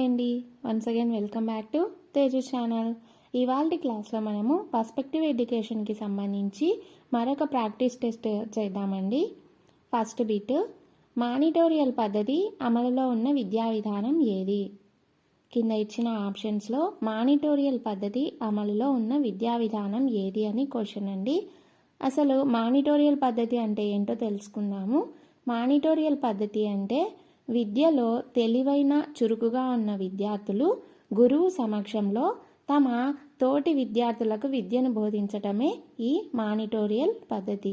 Hi అండి, once again welcome back to Tejas channel. ఇవాల్టి క్లాస్లో మనము పర్స్పెక్టివ్ ఎడ్యుకేషన్కి సంబంధించి మరొక ప్రాక్టీస్ టెస్ట్ చేద్దామండి. ఫస్ట్ బిట్, మానిటోరియల్ పద్ధతి అమలులో ఉన్న విద్యా విధానం ఏది? కింద ఇచ్చిన ఆప్షన్స్లో మానిటోరియల్ పద్ధతి అమలులో ఉన్న విద్యా విధానం ఏది అని క్వశ్చన్ అండి. అసలు మానిటోరియల్ పద్ధతి అంటే ఏంటో తెలుసుకుందాము. మానిటోరియల్ పద్ధతి అంటే విద్యలో తెలివైన చురుకుగా ఉన్న విద్యార్థులు గురువు సమక్షంలో తమ తోటి విద్యార్థులకు విద్యను బోధించటమే ఈ మానిటోరియల్ పద్ధతి.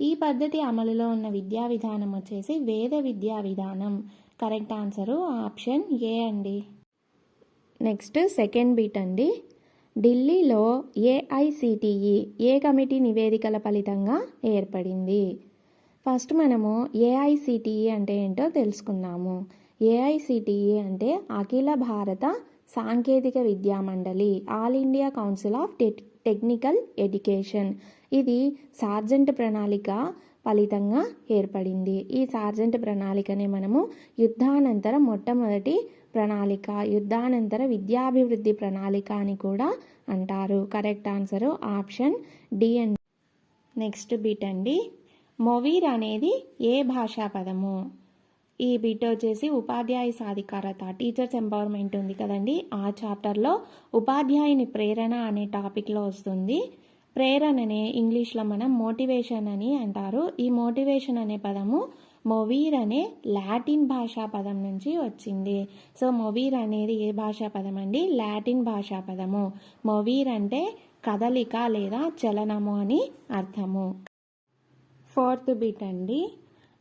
ఈ పద్ధతి అమలులో ఉన్న విద్యా విధానం వచ్చేసి వేద విద్యా విధానం. కరెక్ట్ ఆన్సరు ఆప్షన్ ఏ అండి. నెక్స్ట్ సెకండ్ బిట్ అండి. ఢిల్లీలో ఏఐసిటిఈ ఏ కమిటీ నివేదికల ఫలితంగా ఏర్పడింది? ఫస్ట్ మనము ఏఐసిటిఈ అంటే ఏంటో తెలుసుకుందాము. ఏఐసిటిఈ అంటే అఖిల భారత సాంకేతిక విద్యా మండలి, all India council of technical education. ఇది సార్జెంట్ ప్రణాళిక ఫలితంగా ఏర్పడింది. ఈ సార్జెంట్ ప్రణాళికనే మనము యుద్ధానంతర మొట్టమొదటి ప్రణాళిక, యుద్ధానంతర విద్యాభివృద్ధి ప్రణాళిక అని కూడా అంటారు. కరెక్ట్ ఆన్సరు ఆప్షన్ డి అండి. నెక్స్ట్ బిట్ అండి. మొవీర్ అనేది ఏ భాషా పదము? ఈ బిట్ వచ్చేసి ఉపాధ్యాయ సాధికారత, టీచర్స్ ఎంపవర్మెంట్ ఉంది కదండి, ఆ చాప్టర్లో ఉపాధ్యాయుని ప్రేరణ అనే టాపిక్లో వస్తుంది. ప్రేరణనే ఇంగ్లీష్లో మనం మోటివేషన్ అని అంటారు. ఈ మోటివేషన్ అనే పదము మొవీర్ అనే లాటిన్ భాషా పదం నుంచి వచ్చింది. సో మొవీర్ అనేది ఏ భాషా పదం అండి? లాటిన్ భాషా పదము. మొవీర్ అంటే కదలిక లేదా చలనము అని అర్థము. ఫోర్త్ బిట్ అండి.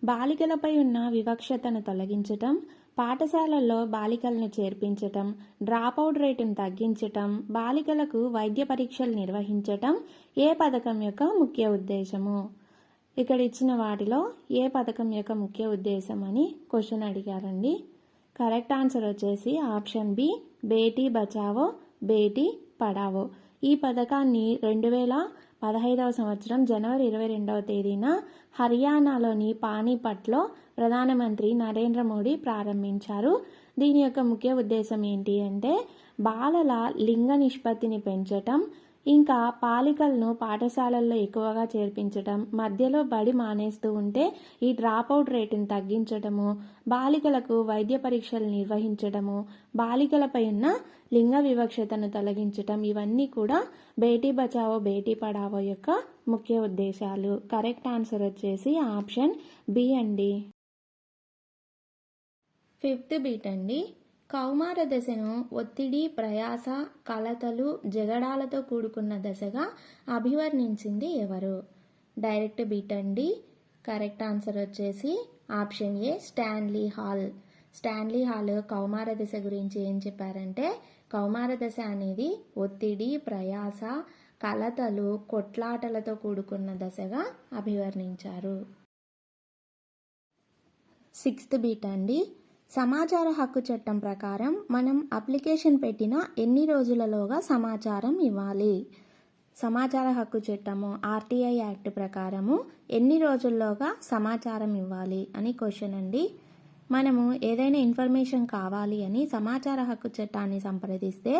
బాలికలపై ఉన్న వివక్షతను తొలగించటం, పాఠశాలల్లో బాలికలను చేర్పించటం, డ్రాపౌట్ రేటును తగ్గించటం, బాలికలకు వైద్య పరీక్షలు నిర్వహించటం ఏ పథకం యొక్క ముఖ్య ఉద్దేశము? ఇక్కడ ఇచ్చిన వాటిలో ఏ పథకం యొక్క ముఖ్య ఉద్దేశం అని క్వశ్చన్ అడిగారండి. కరెక్ట్ ఆన్సర్ వచ్చేసి ఆప్షన్ బి, బేటీ బచావో బేటీ పడావో. ఈ పథకాన్ని 2015వ సంవత్సరం జనవరి 22వ తేదీన హర్యానాలోని పానీపట్లో ప్రధానమంత్రి నరేంద్ర మోడీ ప్రారంభించారు. దీని యొక్క ముఖ్య ఉద్దేశం ఏంటి అంటే బాలల లింగ నిష్పత్తిని పెంచటం, ఇంకా బాలికలను పాఠశాలల్లో ఎక్కువగా చేర్పించటం, మధ్యలో బడి మానేస్తూ ఉంటే ఈ డ్రాపౌట్ రేటును తగ్గించటము, బాలికలకు వైద్య పరీక్షలు నిర్వహించడము, బాలికలపై ఉన్న లింగ వివక్షతను తొలగించటం, ఇవన్నీ కూడా బేటీ బచావో బేటీ పడావో యొక్క ముఖ్య ఉద్దేశాలు. కరెక్ట్ ఆన్సర్ వచ్చేసి ఆప్షన్ బి అండి. ఫిఫ్త్ బిట్ అండి. కౌమార దశను ఒత్తిడి, ప్రయాస, కలతలు, జగడాలతో కూడుకున్న దశగా అభివర్ణించింది ఎవరు? డైరెక్ట్ బిట్ అండి. కరెక్ట్ ఆన్సర్ వచ్చేసి option A, Stanley Hall. Stanley Hall కౌమార దశ గురించి ఏం చెప్పారంటే కౌమార దశ అనేది ఒత్తిడి, ప్రయాస, కలతలు, కొట్లాటలతో కూడుకున్న దశగా అభివర్ణించారు. సిక్స్త్ బిట్ అండి. సమాచార హక్కు చట్టం ప్రకారం మనం అప్లికేషన్ పెట్టిన ఎన్ని రోజులలోగా సమాచారం ఇవ్వాలి? సమాచార హక్కు చట్టము ఆర్టీఐ యాక్ట్ ప్రకారము ఎన్ని రోజుల్లోగా సమాచారం ఇవ్వాలి అని క్వశ్చన్ అండి. మనము ఏదైనా ఇన్ఫర్మేషన్ కావాలి అని సమాచార హక్కు చట్టాన్ని సంప్రదిస్తే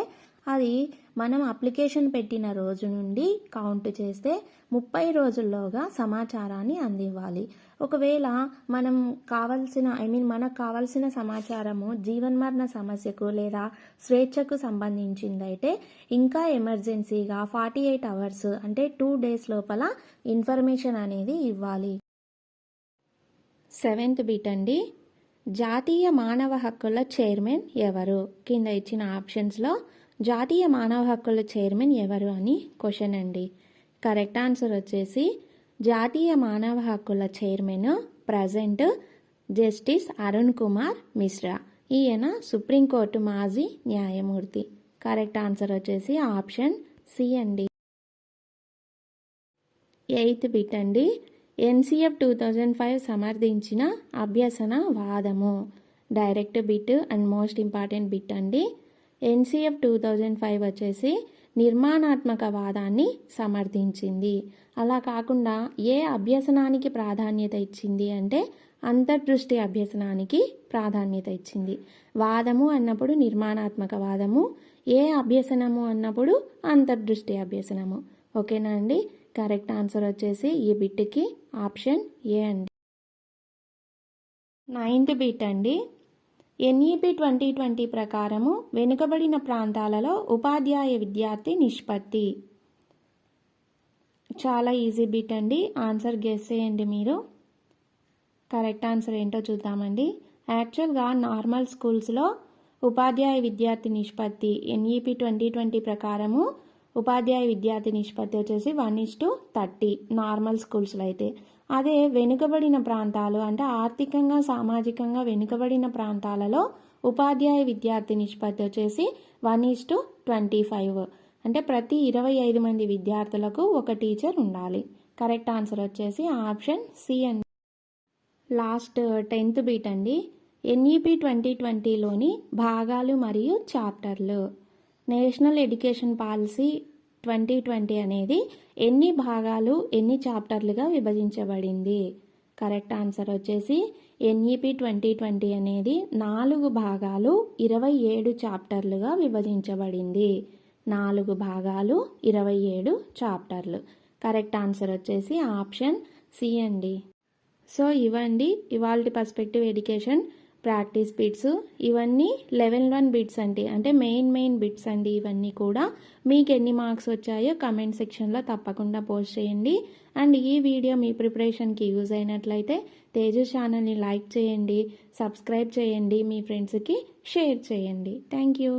అది మనం అప్లికేషన్ పెట్టిన రోజు నుండి కౌంట్ చేస్తే 30 రోజుల్లోగా సమాచారాన్ని అందివ్వాలి. ఒకవేళ మనకు కావాల్సిన సమాచారము జీవన్మరణ సమస్యకు లేదా స్వేచ్ఛకు సంబంధించిందైతే ఇంకా ఎమర్జెన్సీగా 48 అవర్స్ అంటే 2 days లోపల ఇన్ఫర్మేషన్ అనేది ఇవ్వాలి. సెవెంత్ బిట్ అండి. జాతీయ మానవ హక్కుల చైర్మన్ ఎవరు? కింద ఇచ్చిన ఆప్షన్స్లో జాతీయ మానవ హక్కుల చైర్మన్ ఎవరు అని క్వశ్చన్ అండి. కరెక్ట్ ఆన్సర్ వచ్చేసి జాతీయ మానవ హక్కుల chairman present justice Arun Kumar Mishra. ఈయన సుప్రీంకోర్టు మాజీ న్యాయమూర్తి. కరెక్ట్ ఆన్సర్ వచ్చేసి ఆప్షన్ సి అండి. ఎయిత్ బిట్ అండి. ఎన్సిఎఫ్ 2005 సమర్థించిన అభ్యసన వాదము. Direct bit and most important bit అండి. ఎన్సిఎఫ్ 2005 వచ్చేసి నిర్మాణాత్మక వాదాన్ని సమర్థించింది. అలా కాకుండా ఏ అభ్యసనానికి ప్రాధాన్యత ఇచ్చింది అంటే అంతర్దృష్టి అభ్యసనానికి ప్రాధాన్యత ఇచ్చింది. వాదము అన్నప్పుడు నిర్మాణాత్మక వాదము, ఏ అభ్యసనము అన్నప్పుడు అంతర్దృష్టి అభ్యసనము. ఓకేనా అండి? కరెక్ట్ ఆన్సర్ వచ్చేసి ఈ బిట్కి ఆప్షన్ ఏ అండి. 9th బిట్ అండి. NEP 2020 ప్రకారము వెనుకబడిన ప్రాంతాలలో ఉపాధ్యాయ విద్యార్థి నిష్పత్తి. చాలా ఈజీ బిట్ అండి. ఆన్సర్ గెస్ చేయండి మీరు. కరెక్ట్ ఆన్సర్ ఏంటో చూద్దామండి. యాక్చువల్గా నార్మల్ స్కూల్స్లో ఉపాధ్యాయ విద్యార్థి నిష్పత్తి NEP 2020 ప్రకారము ఉపాధ్యాయ విద్యార్థి నిష్పత్తి వచ్చేసి 1:30 నార్మల్ స్కూల్స్లో అయితే. అదే వెనుకబడిన ప్రాంతాలు అంటే ఆర్థికంగా సామాజికంగా వెనుకబడిన ప్రాంతాలలో ఉపాధ్యాయ విద్యార్థి నిష్పత్తి వచ్చేసి 1:25 అంటే ప్రతి 25 మంది విద్యార్థులకు ఒక టీచర్ ఉండాలి. కరెక్ట్ ఆన్సర్ వచ్చేసి ఆప్షన్ సి అండి. లాస్ట్ 10th బిట్ అండి. NEP 2020లోని భాగాలు మరియు చాప్టర్లు. నేషనల్ ఎడ్యుకేషన్ పాలసీ 2020 అనేది ఎన్ని భాగాలు ఎన్ని చాప్టర్లుగా విభజించబడింది? కరెక్ట్ ఆన్సర్ వచ్చేసి NEP 2020 అనేది 4 భాగాలు 27 చాప్టర్లుగా విభజించబడింది. 4 భాగాలు 27 చాప్టర్లు. కరెక్ట్ ఆన్సర్ వచ్చేసి ఆప్షన్ సి అండి. సో ఇవండి ఇవాల్టి పర్స్పెక్టివ్ ఎడ్యుకేషన్ ప్రాక్టీస్ బిట్స్. ఇవన్నీ లెవెల్ 1 బిట్స్ అండి, అంటే మెయిన్ బిట్స్ అండి. ఇవన్నీ కూడా మీకు ఎన్ని మార్క్స్ వచ్చాయో కమెంట్ సెక్షన్లో తప్పకుండా పోస్ట్ చేయండి. అండ్ ఈ వీడియో మీ ప్రిపరేషన్కి యూజ్ అయినట్లయితే తేజు ఛానల్ని లైక్ చేయండి, సబ్స్క్రైబ్ చేయండి, మీ ఫ్రెండ్స్కి షేర్ చేయండి. Thank you.